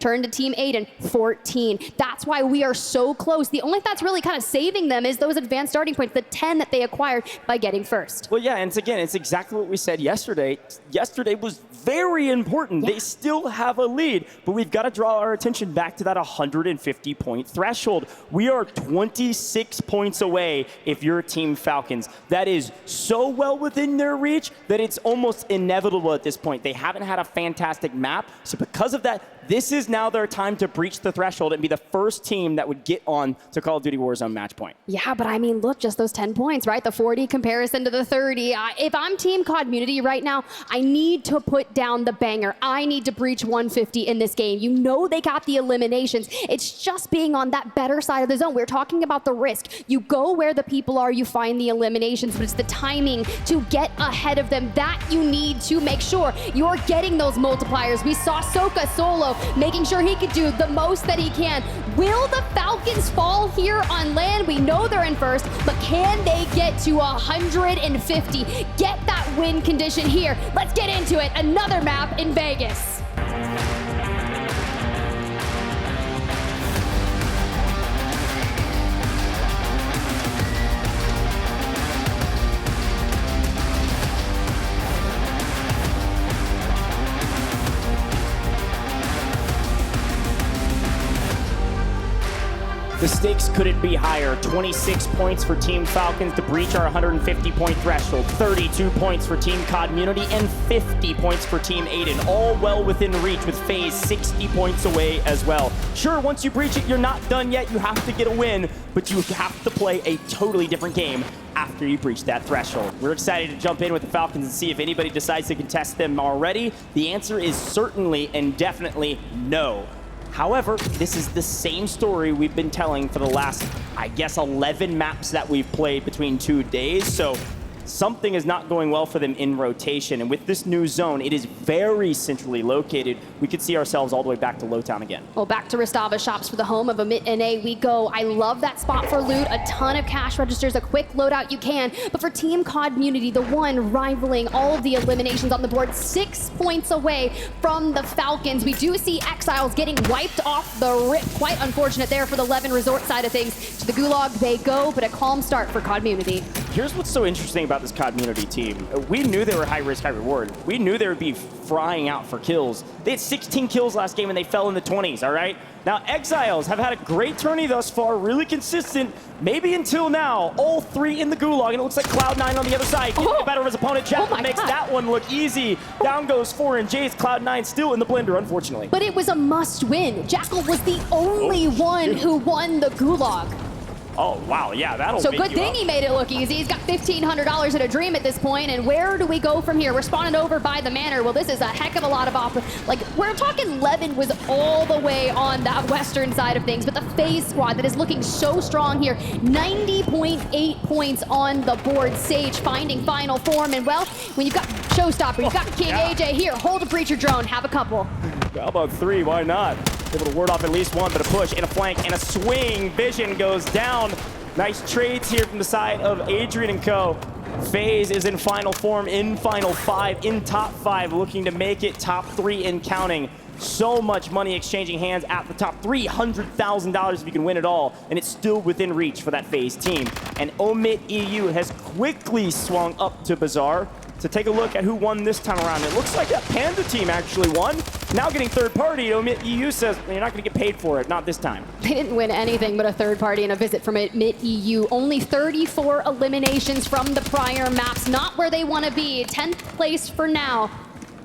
Turn to Team Aydan, 14. That's why we are so close. The only thing that's really kind of saving them is those advanced starting points, the 10 that they acquired by getting first. Well, yeah, and it's exactly what we said yesterday. Yesterday was very important. Yeah. They still have a lead, but we've got to draw our attention back to that 150-point threshold. We are 26 points away if you're Team Falcons. That is so well within their reach that it's almost inevitable at this point. They haven't had a fantastic map, so because of that, this is now their time to breach the threshold and be the first team that would get on to Call of Duty Warzone match point. Yeah, but I mean, look, just those 10 points, right? The 40 comparison to the 30. If I'm Team Codmunity right now, I need to put down the banger. I need to breach 150 in this game. You know they got the eliminations. It's just being on that better side of the zone. We're talking about the risk. You go where the people are, you find the eliminations, but it's the timing to get ahead of them that you need to make sure you're getting those multipliers. We saw Soka solo making sure he could do the most that he can. Will the Falcons fall here on land? We know they're in first, but can they get to 150? Get that win condition here. Let's get into it. Another map in Vegas. The stakes couldn't be higher. 26 points for Team Falcons to breach our 150-point threshold. 32 points for Team Codmunity and 50 points for Team Aydan. All well within reach with FaZe 60 points away as well. Sure, once you breach it, you're not done yet. You have to get a win, but you have to play a totally different game after you breach that threshold. We're excited to jump in with the Falcons and see if anybody decides to contest them already. The answer is certainly and definitely no. However, this is the same story we've been telling for the last, I guess, 11 maps that we've played between 2 days. So something is not going well for them in rotation. And with this new zone, it is very centrally located. We could see ourselves all the way back to Lowtown again. Well, back to Restava shops for the home of MWIII we go. I love that spot for loot. A ton of cash registers, a quick loadout you can. But for Team Codmunity, the one rivaling all of the eliminations on the board, 6 points away from the Falcons. We do see Exiles getting wiped off the rip. Quite unfortunate there for the Levin Resort side of things. To the Gulag they go, but a calm start for Codmunity. Here's what's so interesting about this Codmunity team. We knew they were high risk, high reward. We knew they would be frying out for kills. They had 16 kills last game and they fell in the 20s, all right? Now, Exiles have had a great tourney thus far, really consistent, maybe until now. All 3 in the Gulag, and it looks like Cloud9 on the other side. Getting the better of his opponent. Jackal makes that one look easy. Down goes 4 and Jays. Cloud9 still in the blender, unfortunately. But it was a must win. Jackal was the only one who won the Gulag. Oh, wow, yeah, that'll So make good you thing up. he made it look easy. He's got $1,500 in a dream at this point, and where do we go from here? We're spawning over by the manor. Well, this is a heck of a lot of like, we're talking Levin was all the way on that western side of things, but the FaZe squad that is looking so strong here, 90.8 points on the board. Sage finding final form, and well, when you've got Showstopper, you've got King AJ here, hold a breacher drone, have a couple. How about 3? Why not? Able to ward off at least one, but a push and a flank and a swing. Vision goes down. Nice trades here from the side of Adrian and co. FaZe is in final form, in final 5, in top 5, looking to make it top 3 and counting. So much money exchanging hands at the top. $300,000 if you can win it all, and it's still within reach for that FaZe team. And MWIII has quickly swung up to Bazaar to take a look at who won this time around. It looks like that Panda team actually won. Now getting third party, MWIII says, well, you're not gonna get paid for it, not this time. They didn't win anything but a third party and a visit from MWIII. Only 34 eliminations from the prior maps, not where they wanna be. 10th place for now.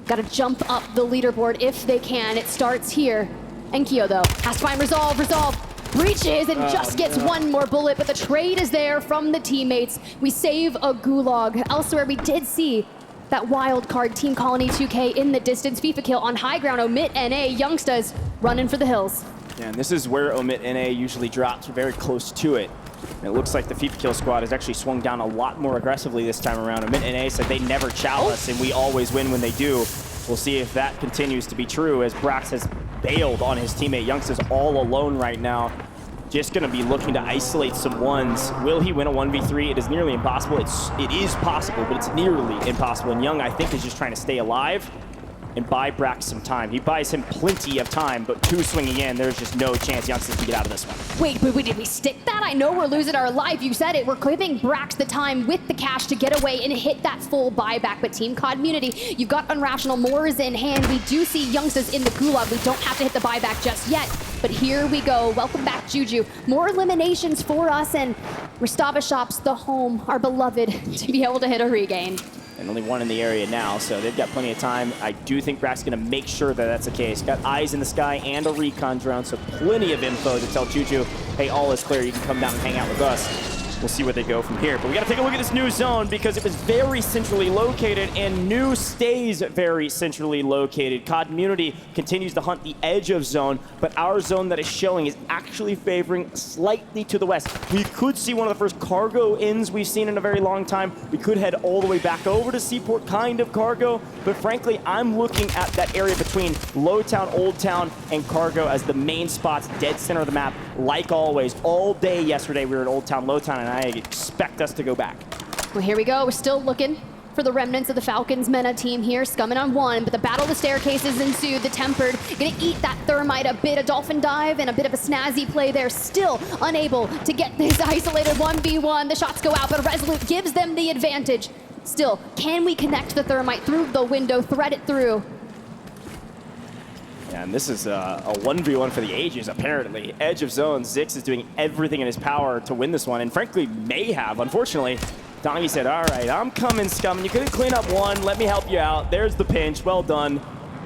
Gotta jump up the leaderboard if they can. It starts here. And Kyo though, has to find Resolve. Breaches and just gets one more bullet, but the trade is there from the teammates. We save a Gulag. Elsewhere, we did see that wild card Team Colony 2K in the distance. FIFA kill on high ground. MWIII youngsters running for the hills. Yeah, and this is where MWIII usually drops, very close to it. And it looks like the FIFA kill squad has actually swung down a lot more aggressively this time around. MWIII said they never chow us, and we always win when they do. We'll see if that continues to be true, as Brax has bailed on his teammate Youngsters all alone right now. Just going to be looking to isolate some ones. Will he win a 1v3? It is nearly impossible. It is possible, but it's nearly impossible. And Young, I think, is just trying to stay alive. and buy Brax some time. He buys him plenty of time, but 2 swinging in, there's just no chance Youngsters can get out of this one. Wait, did we stick that? I know we're losing our life. You said it. We're giving Brax the time with the cash to get away and hit that full buyback. But Team Codmunity, you've got Unrational Moors in hand. We do see Youngsters in the gulag. We don't have to hit the buyback just yet. But here we go. Welcome back, Juju. More eliminations for us, and Restava Shops, the home, our beloved, to be able to hit a regain. And only 1 in the area now, so they've got plenty of time. I do think Brack's going to make sure that that's the case. Got eyes in the sky and a recon drone, so plenty of info to tell Juju, hey, all is clear. You can come down and hang out with us. We'll see where they go from here. But we got to take a look at this new zone because it was very centrally located, and new stays very centrally located. Codmunity continues to hunt the edge of zone, but our zone that is showing is actually favoring slightly to the west. We could see one of the first cargo ins we've seen in a very long time. We could head all the way back over to Seaport, kind of cargo, but frankly, I'm looking at that area between Low Town, Old Town, and cargo as the main spots, dead center of the map, like always. All day yesterday, we were at Old Town, Low Town, and I expect us to go back. Well, here we go. We're still looking for the remnants of the Falcons meta team here, scumming on 1, but the battle of the staircases ensued. The Tempered gonna eat that thermite a bit, a dolphin dive, and a bit of a snazzy play there. Still unable to get this isolated 1v1. The shots go out, but Resolute gives them the advantage. Still, can we connect the thermite through the window, thread it through? And this is a 1v1 for the ages, apparently. Edge of zone, Zix is doing everything in his power to win this one, and frankly, may have. Unfortunately, Dongy said, all right, I'm coming, Scum. You couldn't clean up 1. Let me help you out. There's the pinch. Well done.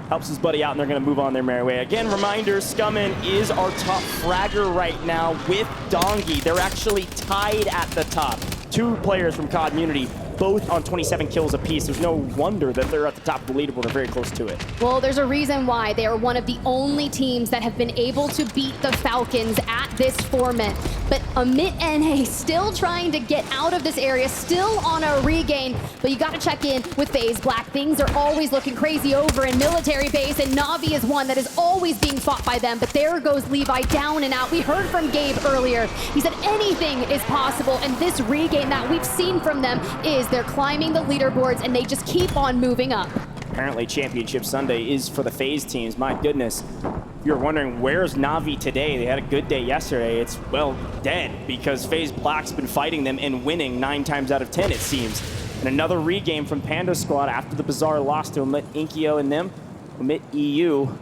Helps his buddy out, and they're going to move on their merry way. Again, reminder, Scummin is our top fragger right now with Dongy. They're actually tied at the top. 2 players from Codmunity, both on 27 kills apiece. There's no wonder that they're at the top of the leaderboard or very close to it. Well, there's a reason why they are one of the only teams that have been able to beat the Falcons at this format. But MWIII still trying to get out of this area, still on a regain. But you got to check in with FaZe Black. Things are always looking crazy over in military base, and Navi is one that is always being fought by them. But there goes Levi down and out. We heard from Gabe earlier. He said anything is possible, and this regain that we've seen from them is they're climbing the leaderboards, and they just keep on moving up. Apparently Championship Sunday is for the FaZe teams. My goodness. If you're wondering where's Navi today, they had a good day yesterday. It's, well, dead because FaZe Black's been fighting them and winning 9 times out of 10, it seems. And another regame from Panda Squad after the bizarre loss to Inkyo and them. MWIII.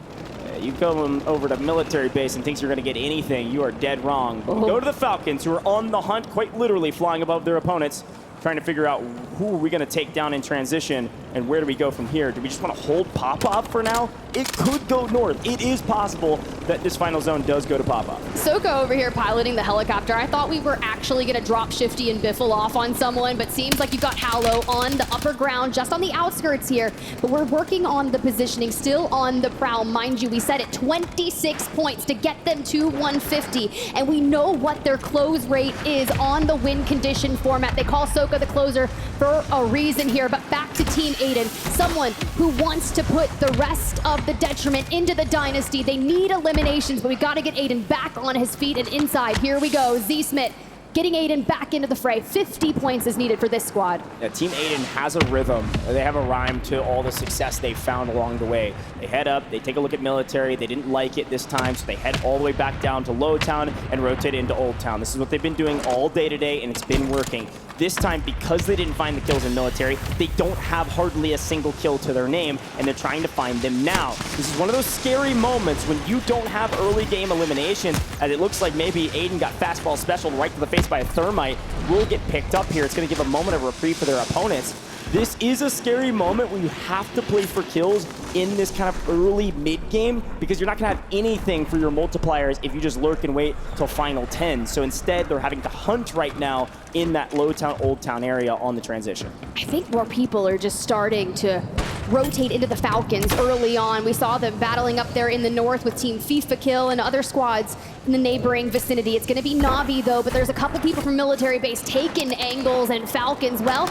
You go over to military base and think you're going to get anything. You are dead wrong. Go to the Falcons, who are on the hunt, quite literally flying above their opponents, trying to figure out who are we going to take down in transition and where do we go from here. Do we just want to hold Pop-Off for now? It could go north. It is possible that this final zone does go to Pop-Off. Soko over here piloting the helicopter. I thought we were actually going to drop Shifty and Biffle off on someone, but seems like you've got Hallow on the upper ground, just on the outskirts here. But we're working on the positioning, still on the prowl. Mind you, we set it 26 points to get them to 150, and we know what their close rate is on the win condition format. They call Soko the closer for a reason here, but back to Team Aydan, someone who wants to put the rest of the detriment into the dynasty. They need eliminations, but we got to get Aydan back on his feet and inside. Here we go, Z-Smith getting Aydan back into the fray. 50 points is needed for this squad. Yeah, Team Aydan has a rhythm. They have a rhyme to all the success they've found along the way. They head up, they take a look at military. They didn't like it this time, so they head all the way back down to Low Town and rotate into Old Town. This is what they've been doing all day today, and it's been working. This time, because they didn't find the kills in military, they don't have hardly a single kill to their name, and they're trying to find them now. This is one of those scary moments when you don't have early game eliminations, and it looks like maybe Aydan got fastball special right to the face by a thermite. Will get picked up here. It's going to give a moment of reprieve for their opponents. This is a scary moment when you have to play for kills in this kind of early mid-game because you're not going to have anything for your multipliers if you just lurk and wait till final 10. So instead, they're having to hunt right now in that Low Town, Old Town area on the transition. I think more people are just starting to rotate into the Falcons early on. We saw them battling up there in the north with Team FIFA Kill and other squads in the neighboring vicinity. It's going to be Navi, though, but there's a couple people from military base taking angles, and Falcons, well,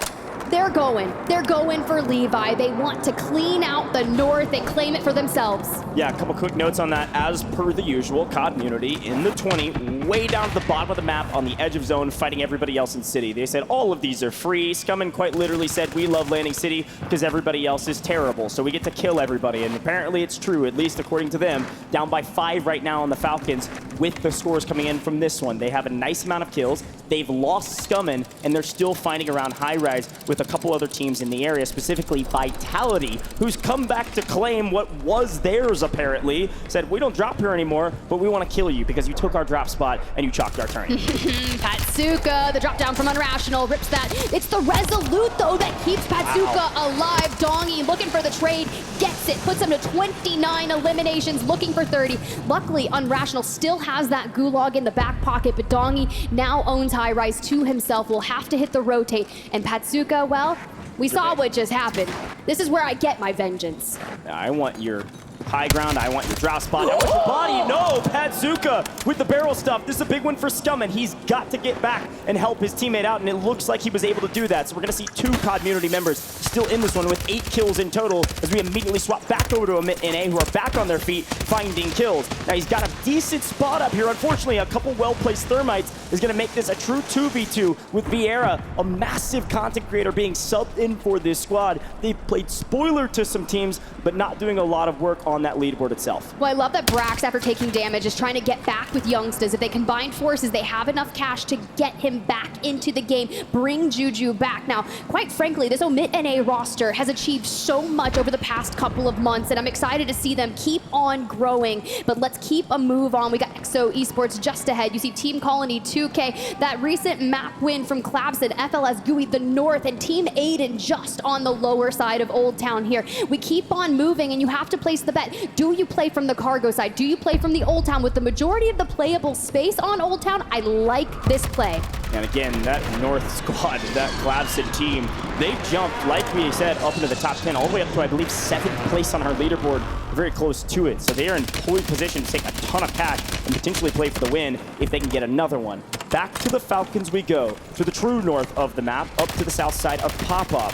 They're going for Levi. They want to clean out the north and claim it for themselves. Yeah, a couple quick notes on that. As per the usual, Codmunity in the 20, way down at the bottom of the map on the edge of zone, fighting everybody else in city. They said all of these are free. Scump quite literally said, we love landing city because everybody else is terrible, so we get to kill everybody. And apparently it's true, at least according to them. Down by 5 right now on the Falcons with the scores coming in from this one. They have a nice amount of kills. They've lost Scump, and they're still fighting around high rise with a couple other teams in the area, specifically Vitality, who's come back to claim what was theirs apparently. Said, we don't drop here anymore, but we want to kill you because you took our drop spot and you chalked our turn. Patsuka, the drop down from Unrational, rips that. It's the Resolute, though, that keeps Patsuka alive. Dongy looking for the trade, gets it, puts him to 29 eliminations, looking for 30. Luckily, Unrational still has that gulag in the back pocket, but Dongy now owns high rise to himself. Will have to hit the rotate. And Patsuka, well, we saw what just happened. This is where I get my vengeance. I want your high ground, I want your drop spot, I want your body. No, Patsuka with the barrel stuff. This is a big one for Scump, and he's got to get back and help his teammate out, and it looks like he was able to do that. So we're gonna see 2 Codmunity members still in this one with 8 kills in total as we immediately swap back over to MWIII, who are back on their feet finding kills. Now he's got a decent spot up here. Unfortunately, a couple well-placed thermites is gonna make this a true 2v2 with Vieira, a massive content creator, being subbed in for this squad. They've played spoiler to some teams, but not doing a lot of work on that leaderboard itself. Well, I love that Brax, after taking damage, is trying to get back with Youngsters. If they combine forces, they have enough cash to get him back into the game, bring Juju back. Now, quite frankly, this MWIII roster has achieved so much over the past couple of months, and I'm excited to see them keep on growing. But let's keep a move on. We got EXO Esports just ahead. You see Team Colony 2K, that recent map win from Clabson, FLS GUI the north, and Team Aydan just on the lower side of Old Town here. We keep on moving, and you have to place the bet. Do you play from the cargo side? Do you play from the Old Town? With the majority of the playable space on Old Town, I like this play. And again, that North squad, that Clabson team, they jumped, like we said, up into the top 10, all the way up to, I believe, 7th place on our leaderboard, very close to it. So they are in pole position to take a ton of cash and potentially play for the win if they can get another one. Back to the Falcons we go, to the true north of the map, up to the south side of Pop-Up.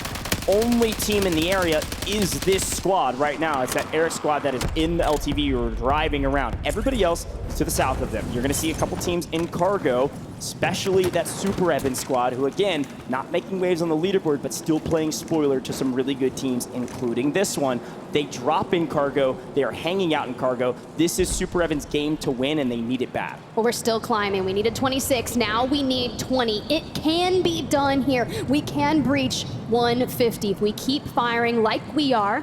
Only team in the area is this squad right now. It's that Eric squad that is in the LTV or driving around. Everybody else is to the south of them. You're going to see a couple teams in cargo, especially that Super Evans squad, who again, not making waves on the leaderboard, but still playing spoiler to some really good teams, including this one. They drop in cargo. They are hanging out in cargo. This is Super Evans' game to win, and they need it bad. Well, we're still climbing. We needed 26. Now we need 20. It can be done here. We can breach 150 if we keep firing like we are.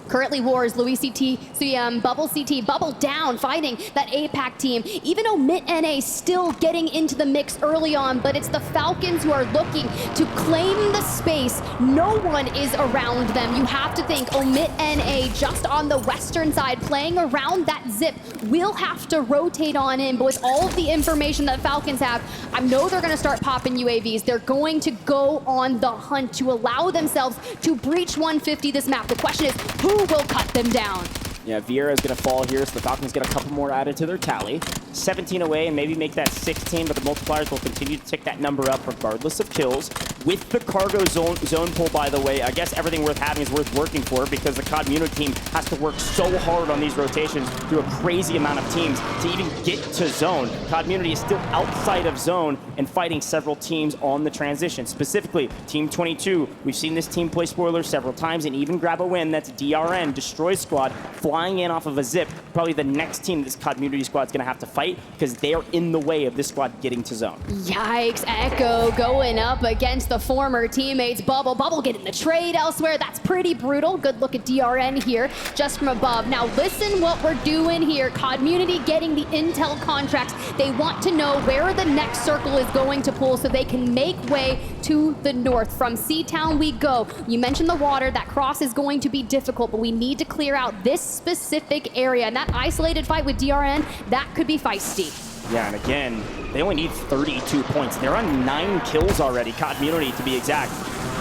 Currently Wars, Louis CT, CM, Bubble CT, Bubble down, fighting that APAC team. Even MWIII still getting into the mix early on, but it's the Falcons who are looking to claim the space. No one is around them. You have to think MWIII just on the western side, playing around that zip. We'll have to rotate on in, but with all of the information that Falcons have, I know they're gonna start popping UAVs. They're going to go on the hunt to allow themselves to breach 150 this map. The question is, who will cut them down? Yeah, Vieira is going to fall here, so the Falcons get a couple more added to their tally. 17 away and maybe make that 16, but the multipliers will continue to tick that number up regardless of kills. With the cargo zone pull, by the way, I guess everything worth having is worth working for, because the Codmunity team has to work so hard on these rotations through a crazy amount of teams to even get to zone. Codmunity is still outside of zone and fighting several teams on the transition. Specifically, Team 22. We've seen this team play spoilers several times and even grab a win. That's DRN, Destroy Squad, flying in off of a zip. Probably the next team this Codmunity squad is going to have to fight because they are in the way of this squad getting to zone. Yikes, Echo going up against the former teammates. Bubble getting the trade elsewhere. That's pretty brutal. Good look at DRN here just from above. Now listen what we're doing here. Codmunity getting the intel contracts. They want to know where the next circle is going to pull so they can make way to the north. From C-Town we go. You mentioned the water. That cross is going to be difficult, but we need to clear out this specific area. And that isolated fight with DRN, that could be feisty. Yeah, and again, they only need 32 points. They're on 9 kills already, Codmunity to be exact.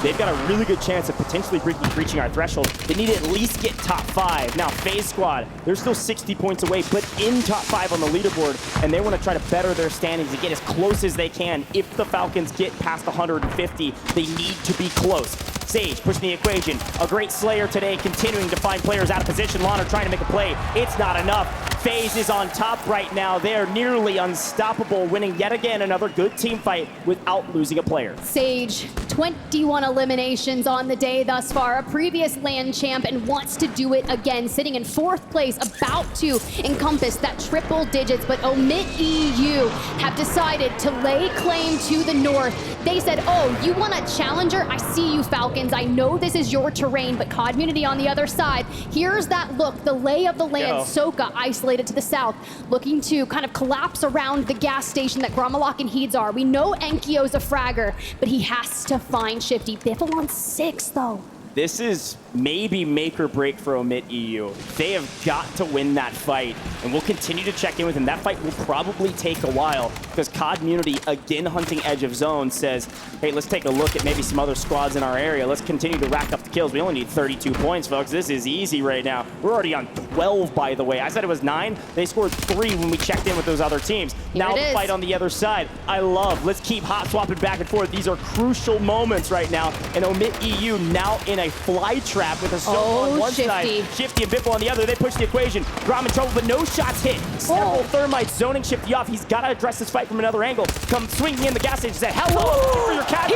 They've got a really good chance of potentially breaching our threshold. They need to at least get top 5. Now, FaZe squad, they're still 60 points away, but in top 5 on the leaderboard, and they want to try to better their standings and get as close as they can. If the Falcons get past 150, they need to be close. Sage pushing the equation. A great Slayer today, continuing to find players out of position. Lana trying to make a play. It's not enough. FaZe is on top right now. They're nearly unstoppable, winning yet again another good team fight without losing a player. Sage, 21 eliminations on the day thus far, a previous LAN champ, and wants to do it again, sitting in 4th place, about to encompass that triple digits, but MWIII have decided to lay claim to the north. They said, oh, you want a challenger? I see you, Falcons. I know this is your terrain, but Codmunity on the other side. Here's that look, the lay of the land. Soka isolated to the south, looking to kind of collapse around the gas station that Grommalok and Heeds are. We know Enkyo's a fragger, but he has to find Shifty. Biffle on 6, though. This is maybe make or break for MWIII. They have got to win that fight, and we'll continue to check in with them. That fight will probably take a while because Codmunity, again hunting edge of zone, says, hey, let's take a look at maybe some other squads in our area. Let's continue to rack up the kills. We only need 32 points, folks. This is easy right now. We're already on 12, by the way. I said it was 9. They scored 3 when we checked in with those other teams. Now the fight on the other side. I love. Let's keep hot swapping back and forth. These are crucial moments right now, and MWIII now in a fly trap with a Soap on one side, Shifty and Biffle on the other. They push the equation. Grom in trouble, but no shots hit. Several thermites zoning Shifty off. He's got to address this fight from another angle. Come swinging in the gas station. Say, hello for your cat.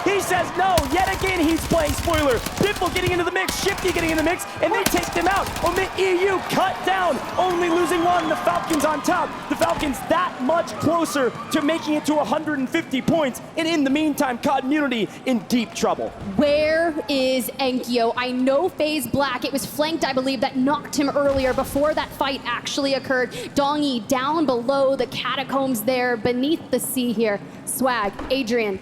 He says no. Yet again, he's playing spoiler. Biffle getting into the mix. Shifty getting in the mix, and they take them out. MWIII cut down, only losing 1. The Falcons on top. The Falcons that much closer to making it to 150 points. And in the meantime, Codmunity in deep trouble. Where is Enkyo? I know FaZe Black. It was flanked, I believe, that knocked him earlier before that fight actually occurred. Dongy down below the catacombs there beneath the sea here. Swagg, Adrian.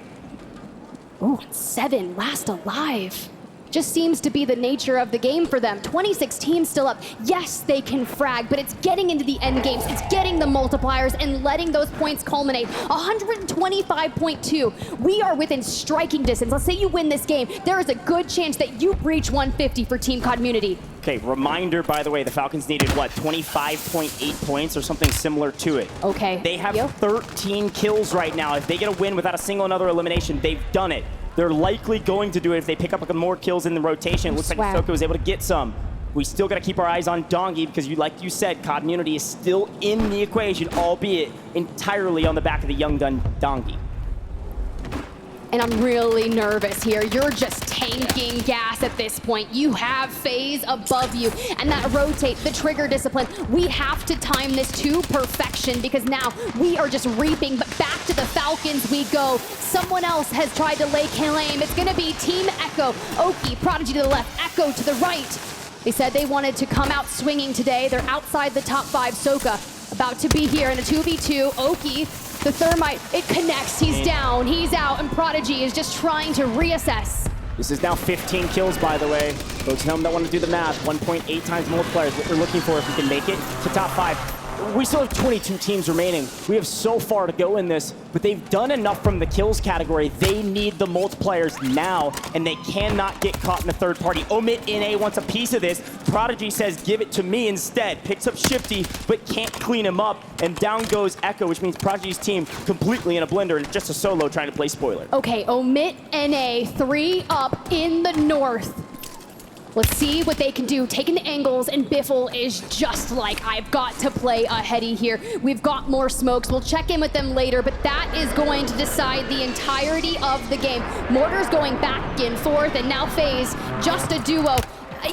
Oh, 7, last alive. Just seems to be the nature of the game for them. 26 teams still up. Yes, they can frag, but it's getting into the end games. It's getting the multipliers and letting those points culminate. 125.2. We are within striking distance. Let's say you win this game. There is a good chance that you breach 150 for Team Codmunity. Okay, reminder, by the way, the Falcons needed, what, 25.8 points or something similar to it. Okay. They have 13 kills right now. If they get a win without a single another elimination, they've done it. They're likely going to do it if they pick up more kills in the rotation. It looks like Soka was able to get some. We still got to keep our eyes on Dongy because, like you said, Codmunity is still in the equation, albeit entirely on the back of the young gun Dongy. And I'm really nervous here. You're just tanking gas at this point. You have FaZe above you, and that rotate, the trigger discipline. We have to time this to perfection because now we are just reaping, but back to the Falcons we go. Someone else has tried to lay claim. It's gonna be Team Echo. Oki, Prodigy to the left, Echo to the right. They said they wanted to come out swinging today. They're outside the top 5. Soka about to be here in a 2v2. Oki, the thermite, it connects. He's down, he's out, and Prodigy is just trying to reassess. This is now 15 kills, by the way. Folks at home that want to do the math. 1.8 times multipliers, what we're looking for if we can make it to top 5. We still have 22 teams remaining. We have so far to go in this, but they've done enough from the kills category. They need the multipliers now, and they cannot get caught in a third party. MWIII wants a piece of this. Prodigy says, give it to me instead. Picks up Shifty, but can't clean him up, and down goes Echo, which means Prodigy's team completely in a blender and just a solo trying to play spoiler. Okay, MWIII 3 up in the north. Let's see what they can do. Taking the angles, and Biffle is just like, I've got to play a heady here. We've got more smokes. We'll check in with them later, but that is going to decide the entirety of the game. Mortar's going back and forth, and now FaZe, just a duo.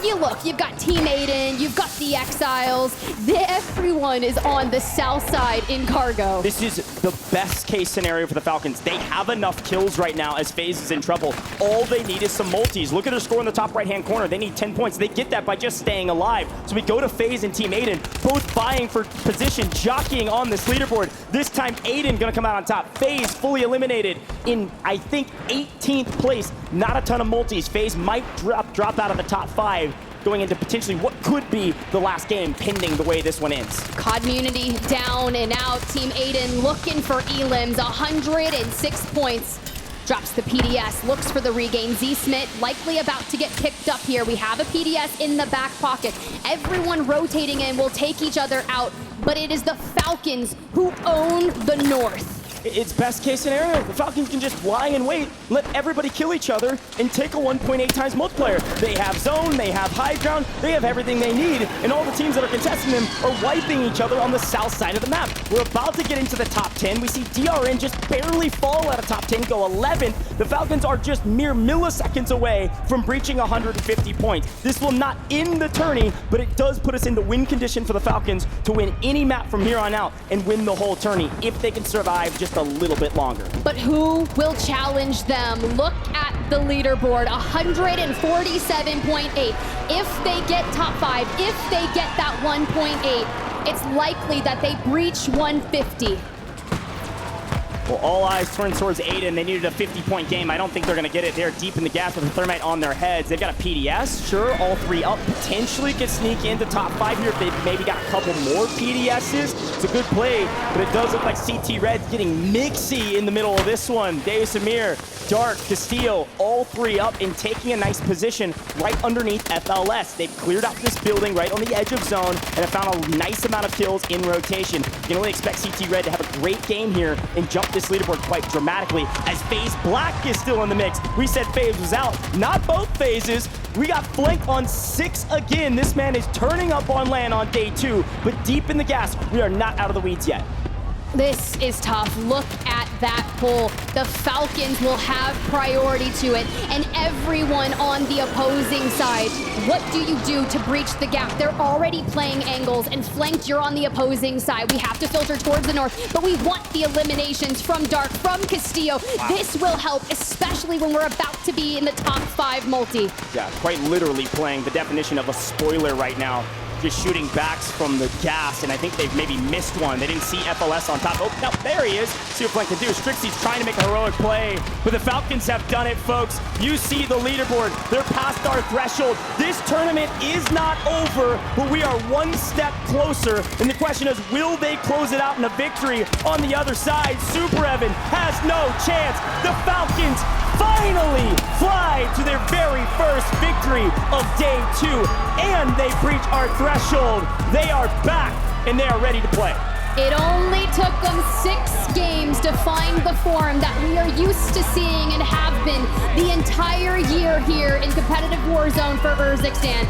You look, you've got Team Aydan, you've got the Exiles. Everyone is on the south side in cargo. This is the best case scenario for the Falcons. They have enough kills right now as FaZe is in trouble. All they need is some multis. Look at their score in the top right-hand corner. They need 10 points. They get that by just staying alive. So we go to FaZe and Team Aydan, both vying for position, jockeying on this leaderboard. This time, Aydan gonna come out on top. FaZe fully eliminated in, I think, 18th place. Not a ton of multis. FaZe might drop out of the top 5. Going into potentially what could be the last game, pending the way this one ends. Codmunity down and out. Team Aydan looking for elims. 106 points. Drops the PDS, looks for the regain. Z-Smith likely about to get picked up here. We have a PDS in the back pocket. Everyone rotating in will take each other out, but it is the Falcons who own the north. It's best case scenario. The Falcons can just lie in wait, let everybody kill each other, and take a 1.8 times multiplier. They have zone, they have high ground, they have everything they need, and all the teams that are contesting them are wiping each other on the south side of the map. We're about to get into the top 10. We see DRN just barely fall out of top 10, go 11th. The Falcons are just mere milliseconds away from breaching 150 points. This will not end the tourney, but it does put us in the win condition for the Falcons to win any map from here on out and win the whole tourney if they can survive just a little bit longer. But who will challenge them? Look at the leaderboard, 147.8. If they get top 5, if they get that 1.8, it's likely that they breach 150. Well, all eyes turned towards Aydan. They needed a 50-point game. I don't think they're going to get it. They're deep in the gas with a thermite on their heads. They've got a PDS. Sure, all 3 up. Potentially could sneak into top 5 here if they've maybe got a couple more PDSs. It's a good play, but it does look like CT Red's getting mixy in the middle of this one. Samir, Dark, Castillo, all 3 up and taking a nice position right underneath FLS. They've cleared out this building right on the edge of zone and have found a nice amount of kills in rotation. You can only expect CT Red to have a great game here and jump this leaderboard quite dramatically as FaZe Black is still in the mix. We said FaZe was out. Not both phases. We got flanked on 6 again. This man is turning up on land on day 2, but deep in the gas, we are not out of the weeds yet. This is tough. Look at that pull. The Falcons will have priority to it, and everyone on the opposing side. What do you do to breach the gap? They're already playing angles, and flanked, you're on the opposing side. We have to filter towards the north, but we want the eliminations from Dark, from Castillo. Wow. This will help, especially when we're about to be in the top 5 multi. Yeah, quite literally playing the definition of a spoiler right now. Just shooting backs from the gas, and I think they've maybe missed one. They didn't see FLS on top. Oh, no, there he is. See what Flank can do. Strixie's trying to make a heroic play, but the Falcons have done it, folks. You see the leaderboard. They're past our threshold. This tournament is not over, but we are one step closer, and the question is, will they close it out in a victory on the other side? Super Evan has no chance. The Falcons finally fly to their very first victory of day 2, and they breach our threshold. They are back, and they are ready to play. It only took them 6 games to find the form that we are used to seeing and have been the entire year here in competitive Warzone for Urzikstan.